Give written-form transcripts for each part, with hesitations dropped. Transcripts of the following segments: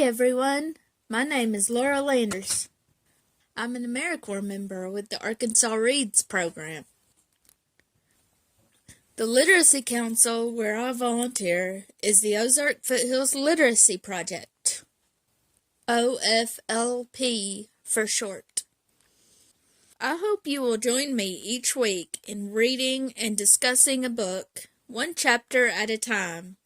everyone, my name is Laura Landers. I'm an AmeriCorps member with the Arkansas Reads program. The Literacy Council where I volunteer is the Ozark Foothills Literacy Project, OFLP for short. I hope you will join me each week in reading and discussing a book, one chapter at a time.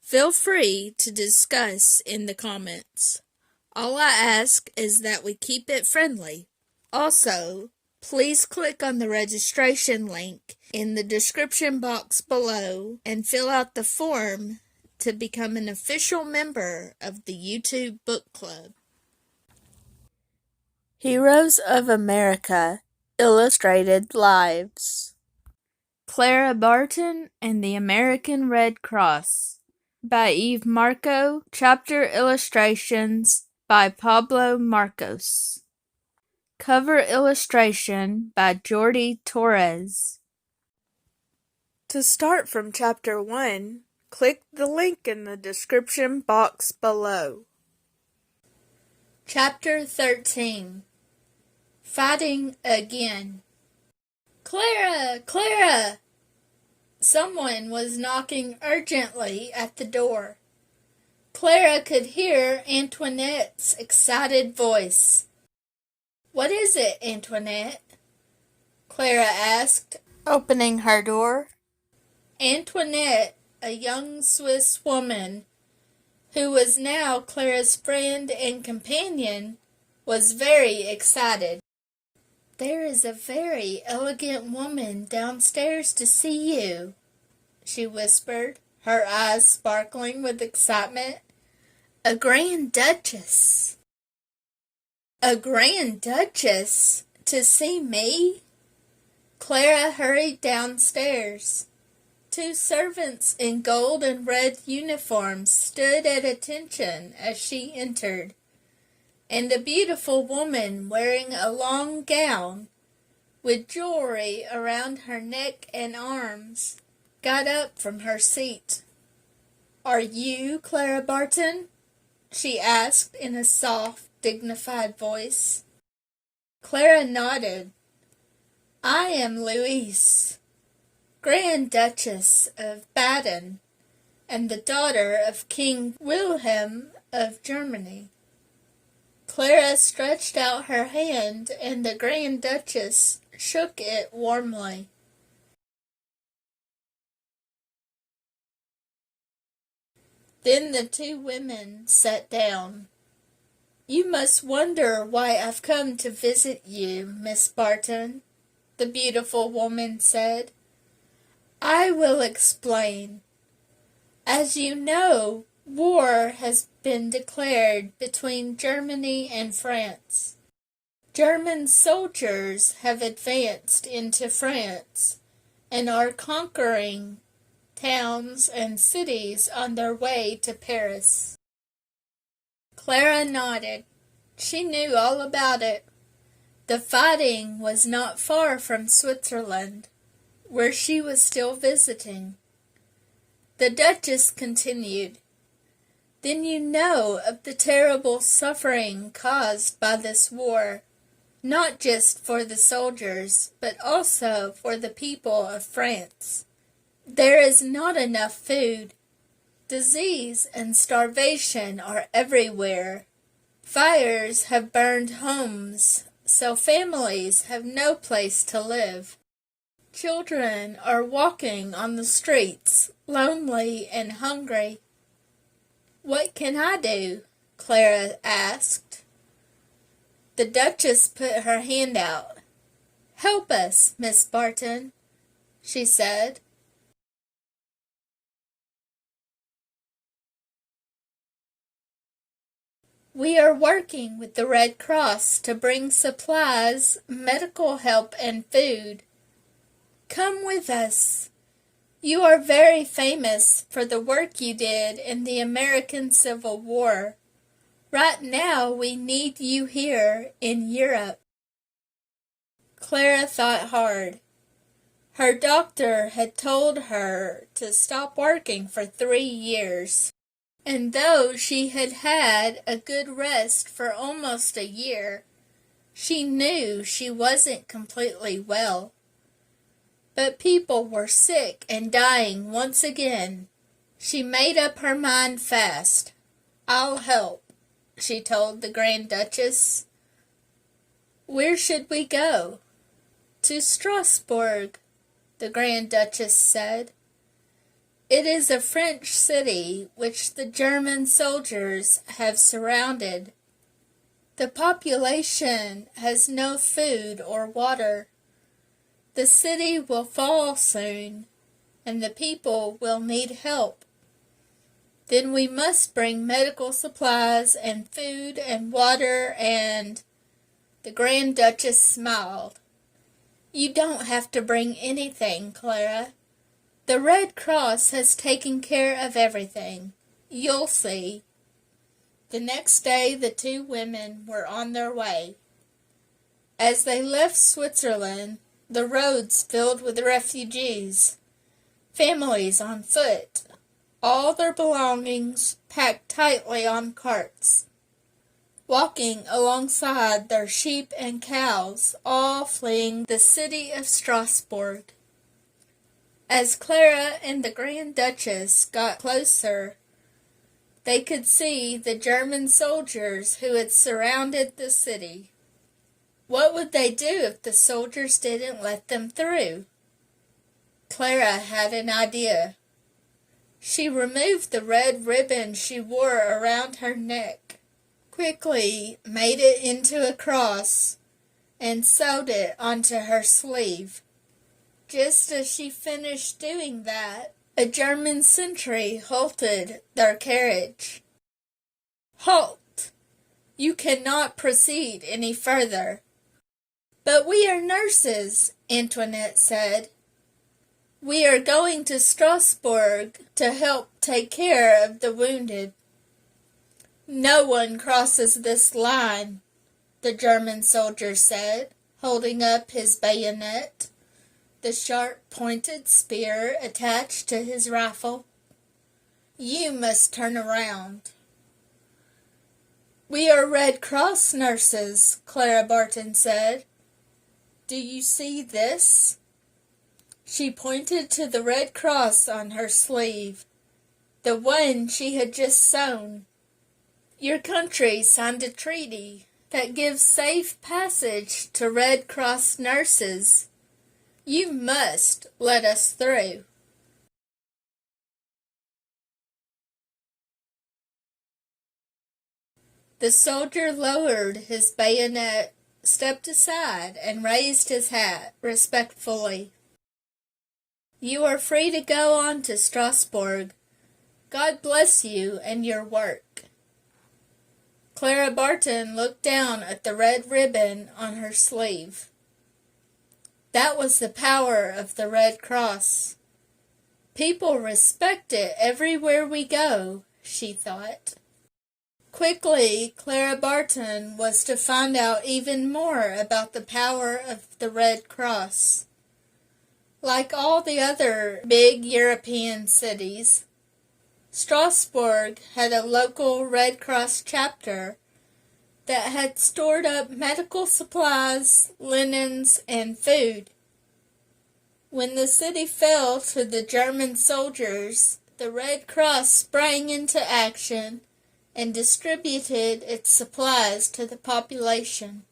Feel free to discuss in the comments. All I ask is that we keep it friendly. Also, please click on the registration link in the description box below and fill out the form to become an official member of the YouTube Book Club. Heroes of America Illustrated Lives. Clara Barton and the American Red Cross by Eve Marco. Chapter illustrations by Pablo Marcos. Cover illustration by Jordi Torres. To start from Chapter 1, click the link in the description box below. Chapter 13. Fighting Again. Clara! Clara! Someone was knocking urgently at the door. Clara could hear Antoinette's excited voice. "What is it, Antoinette?" Clara asked, opening her door. Antoinette, a young Swiss woman, who was now Clara's friend and companion, was very excited. "There is a very elegant woman downstairs to see you," she whispered, her eyes sparkling with excitement. "A Grand Duchess." "A Grand Duchess? To see me?" Clara hurried downstairs. Two servants in gold and red uniforms stood at attention as she entered, and a beautiful woman wearing a long gown with jewelry around her neck and arms got up from her seat. "Are you Clara Barton?" she asked in a soft, dignified voice. Clara nodded. "I am Louise, Grand Duchess of Baden, and the daughter of King Wilhelm of Germany." Clara stretched out her hand, and the Grand Duchess shook it warmly. Then the two women sat down. "You must wonder why I've come to visit you, Miss Barton," the beautiful woman said. "I will explain. As you know, war has been declared between Germany and France. German soldiers have advanced into France and are conquering towns and cities on their way to Paris." Clara nodded. She knew all about it. The fighting was not far from Switzerland, where she was still visiting. The Duchess continued, "Then you know of the terrible suffering caused by this war, not just for the soldiers, but also for the people of France. There is not enough food. Disease and starvation are everywhere. Fires have burned homes, so families have no place to live. Children are walking on the streets, lonely and hungry." "What can I do?" Clara asked. The Duchess put her hand out. "Help us, Miss Barton," she said. "We are working with the Red Cross to bring supplies, medical help, and food. Come with us. You are very famous for the work you did in the American Civil War. Right now we need you here in Europe." Clara thought hard. Her doctor had told her to stop working for 3 years. And though she had had a good rest for almost a year, she knew she wasn't completely well. But people were sick and dying once again. She made up her mind fast. "I'll help," she told the Grand Duchess. "Where should we go?" "To Strasbourg," the Grand Duchess said. "It is a French city which the German soldiers have surrounded. The population has no food or water. The city will fall soon, and the people will need help. Then we must bring medical supplies and food and water and—" The Grand Duchess smiled. "You don't have to bring anything, Clara. The Red Cross has taken care of everything. You'll see." The next day the two women were on their way. As they left Switzerland, the roads filled with refugees, families on foot, all their belongings packed tightly on carts, walking alongside their sheep and cows, all fleeing the city of Strasbourg. As Clara and the Grand Duchess got closer, they could see the German soldiers who had surrounded the city. What would they do if the soldiers didn't let them through? Clara had an idea. She removed the red ribbon she wore around her neck, quickly made it into a cross, and sewed it onto her sleeve. Just as she finished doing that, a German sentry halted their carriage. "Halt! You cannot proceed any further." "But we are nurses," Antoinette said. "We are going to Strasbourg to help take care of the wounded." "No one crosses this line," the German soldier said, holding up his bayonet, the sharp pointed spear attached to his rifle. "You must turn around." "We are Red Cross nurses," Clara Barton said. "Do you see this?" She pointed to the red cross on her sleeve, the one she had just sewn. "Your country signed a treaty that gives safe passage to Red Cross nurses. You must let us through." The soldier lowered his bayonet, stepped aside, and raised his hat respectfully. "You are free to go on to Strasbourg. God bless you and your work." Clara Barton looked down at the red ribbon on her sleeve. That was the power of the Red Cross. "People respect it everywhere we go," she thought. Quickly, Clara Barton was to find out even more about the power of the Red Cross. Like all the other big European cities, Strasbourg had a local Red Cross chapter that had stored up medical supplies, linens, and food. When the city fell to the German soldiers, the Red Cross sprang into action and distributed its supplies to the population.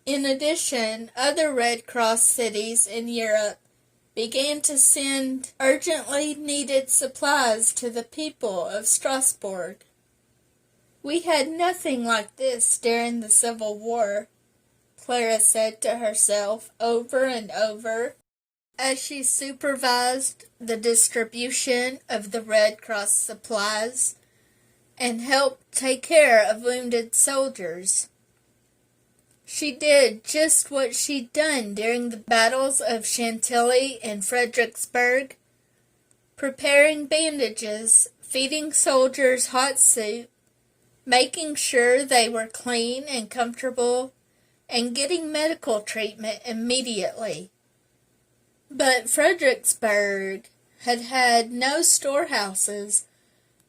In addition, other Red Cross cities in Europe began to send urgently needed supplies to the people of Strasbourg. "We had nothing like this during the Civil War," Clara said to herself over and over as she supervised the distribution of the Red Cross supplies and helped take care of wounded soldiers. She did just what she'd done during the battles of Chantilly and Fredericksburg, preparing bandages, feeding soldiers hot soup, making sure they were clean and comfortable, and getting medical treatment immediately. But Fredericksburg had had no storehouses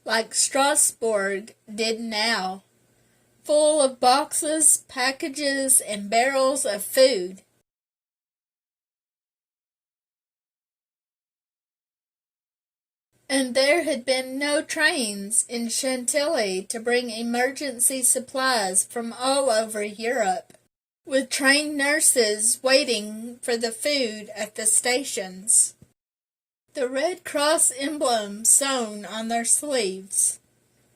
like Strasbourg did now, full of boxes, packages, and barrels of food. And there had been no trains in Chantilly to bring emergency supplies from all over Europe, with trained nurses waiting for the food at the stations. The Red Cross emblem sewn on their sleeves.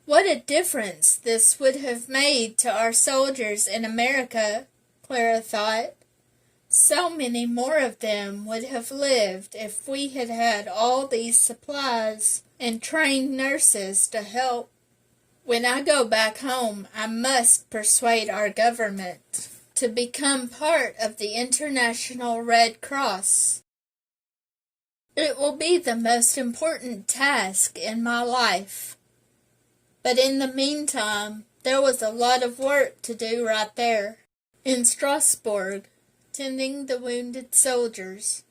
What a difference this would have made to our soldiers in America, Clara thought. So many more of them would have lived if we had had all these supplies and trained nurses to help. When I go back home, I must persuade our government to become part of the International Red Cross. It will be the most important task in my life. But in the meantime, there was a lot of work to do right there in Strasbourg, tending the wounded soldiers.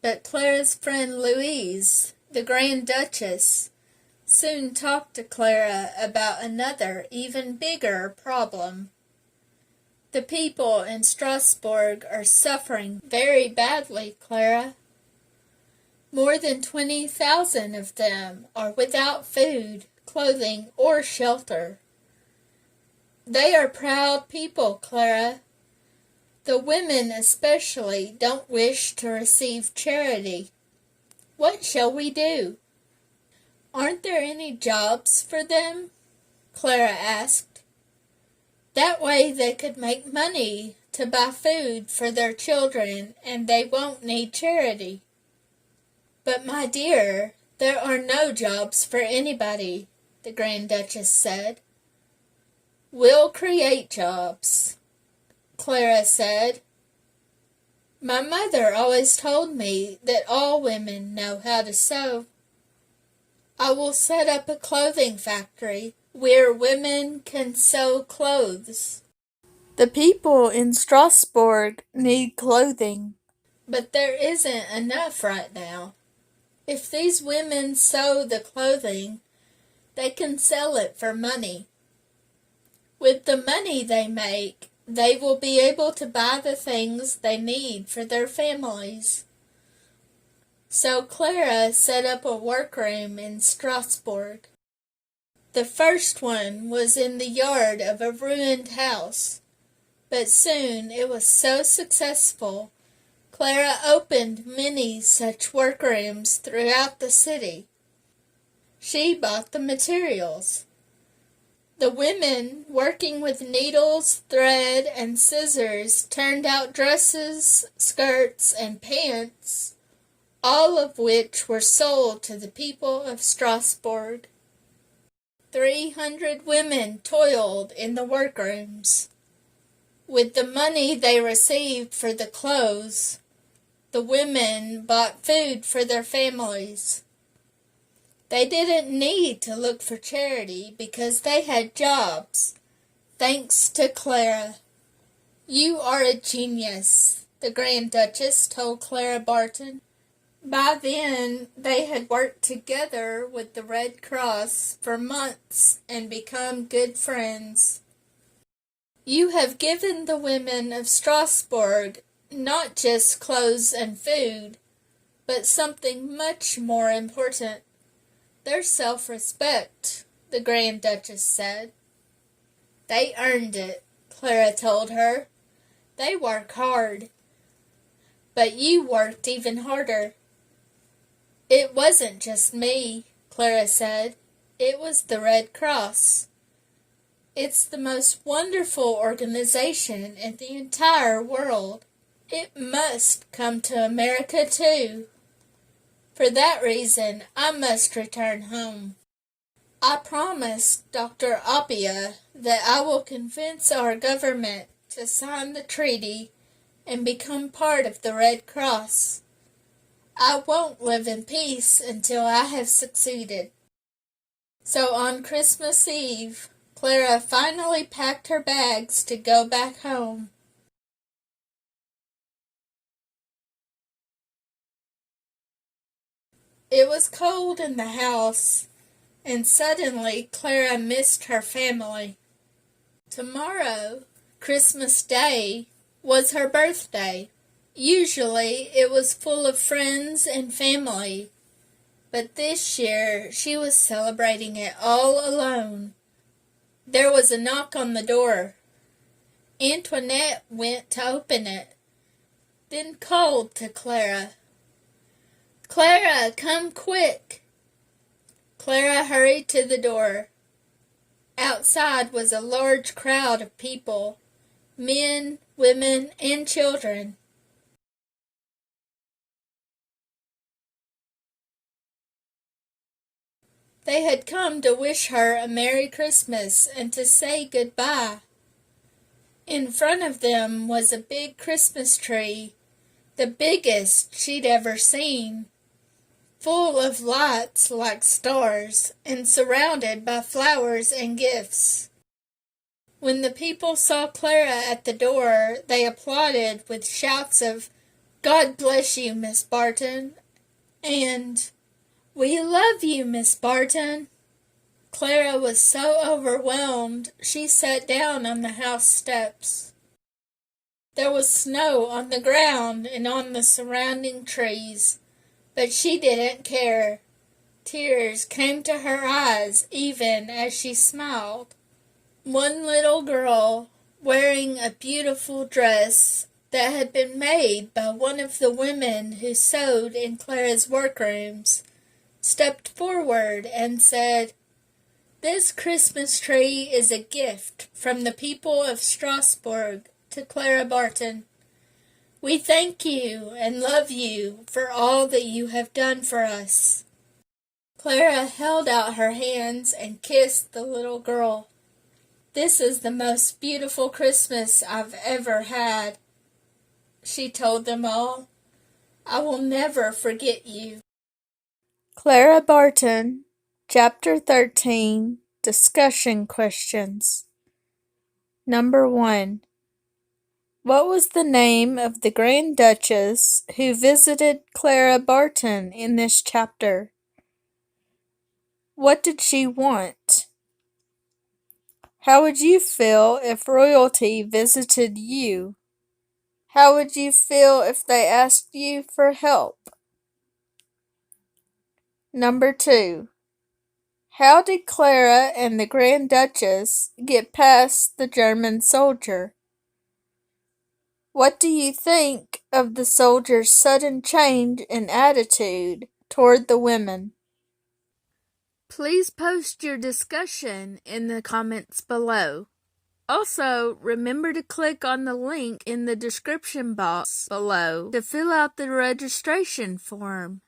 But Clara's friend Louise, the Grand Duchess, soon talked to Clara about another, even bigger problem. The people in Strasbourg are suffering very badly, Clara. More than 20,000 of them are without food, clothing, or shelter. They are proud people, Clara. The women especially don't wish to receive charity. What shall we do? Aren't there any jobs for them? Clara asked. That way they could make money to buy food for their children and they won't need charity. But my dear, there are no jobs for anybody, the Grand Duchess said. We'll create jobs, Clara said. My mother always told me that all women know how to sew. I will set up a clothing factory where women can sew clothes. The people in Strasbourg need clothing, but there isn't enough right now. If these women sew the clothing, they can sell it for money. With the money they make, they will be able to buy the things they need for their families. So Clara set up a workroom in Strasbourg. The first one was in the yard of a ruined house, but soon it was so successful, Clara opened many such workrooms throughout the city. She bought the materials. The women, working with needles, thread, and scissors, turned out dresses, skirts, and pants, all of which were sold to the people of Strasbourg. 300 women toiled in the workrooms. With the money they received for the clothes, the women bought food for their families. They didn't need to look for charity because they had jobs, thanks to Clara. You are a genius, the Grand Duchess told Clara Barton. By then, they had worked together with the Red Cross for months and become good friends. You have given the women of Strasbourg not just clothes and food, but something much more important. Their self-respect, the Grand Duchess said. They earned it, Clara told her. They work hard. But you worked even harder. It wasn't just me, Clara said. It was the Red Cross. It's the most wonderful organization in the entire world. It must come to America too. For that reason, I must return home. I promised Dr. Appia that I will convince our government to sign the treaty and become part of the Red Cross. I won't live in peace until I have succeeded. So on Christmas Eve, Clara finally packed her bags to go back home. It was cold in the house, and suddenly Clara missed her family. Tomorrow, Christmas Day, was her birthday. Usually it was full of friends and family, but this year she was celebrating it all alone. There was a knock on the door. Antoinette went to open it, then called to Clara. "Clara, come quick!" Clara hurried to the door. Outside was a large crowd of people, men, women, and children. They had come to wish her a Merry Christmas and to say goodbye. In front of them was a big Christmas tree, the biggest she'd ever seen, full of lights like stars and surrounded by flowers and gifts. When the people saw Clara at the door, they applauded with shouts of, "God bless you, Miss Barton," and "We love you, Miss Barton." Clara was so overwhelmed she sat down on the house steps. There was snow on the ground and on the surrounding trees, but she didn't care. Tears came to her eyes even as she smiled. One little girl, wearing a beautiful dress that had been made by one of the women who sewed in Clara's workrooms, stepped forward and said, "This Christmas tree is a gift from the people of Strasbourg to Clara Barton. We thank you and love you for all that you have done for us." Clara held out her hands and kissed the little girl. "This is the most beautiful Christmas I've ever had," she told them all. "I will never forget you." Clara Barton, Chapter 13, Discussion Questions. Number 1. What was the name of the Grand Duchess who visited Clara Barton in this chapter? What did she want? How would you feel if royalty visited you? How would you feel if they asked you for help? Number 2. How did Clara and the Grand Duchess get past the German soldier? What do you think of the soldier's sudden change in attitude toward the women? Please post your discussion in the comments below. Also, remember to click on the link in the description box below to fill out the registration form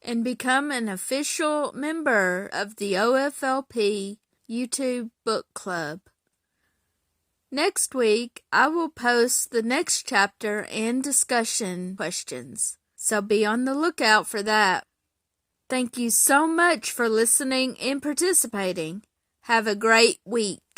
and become an official member of the OFLP YouTube Book Club. Next week, I will post the next chapter and discussion questions, so be on the lookout for that. Thank you so much for listening and participating. Have a great week.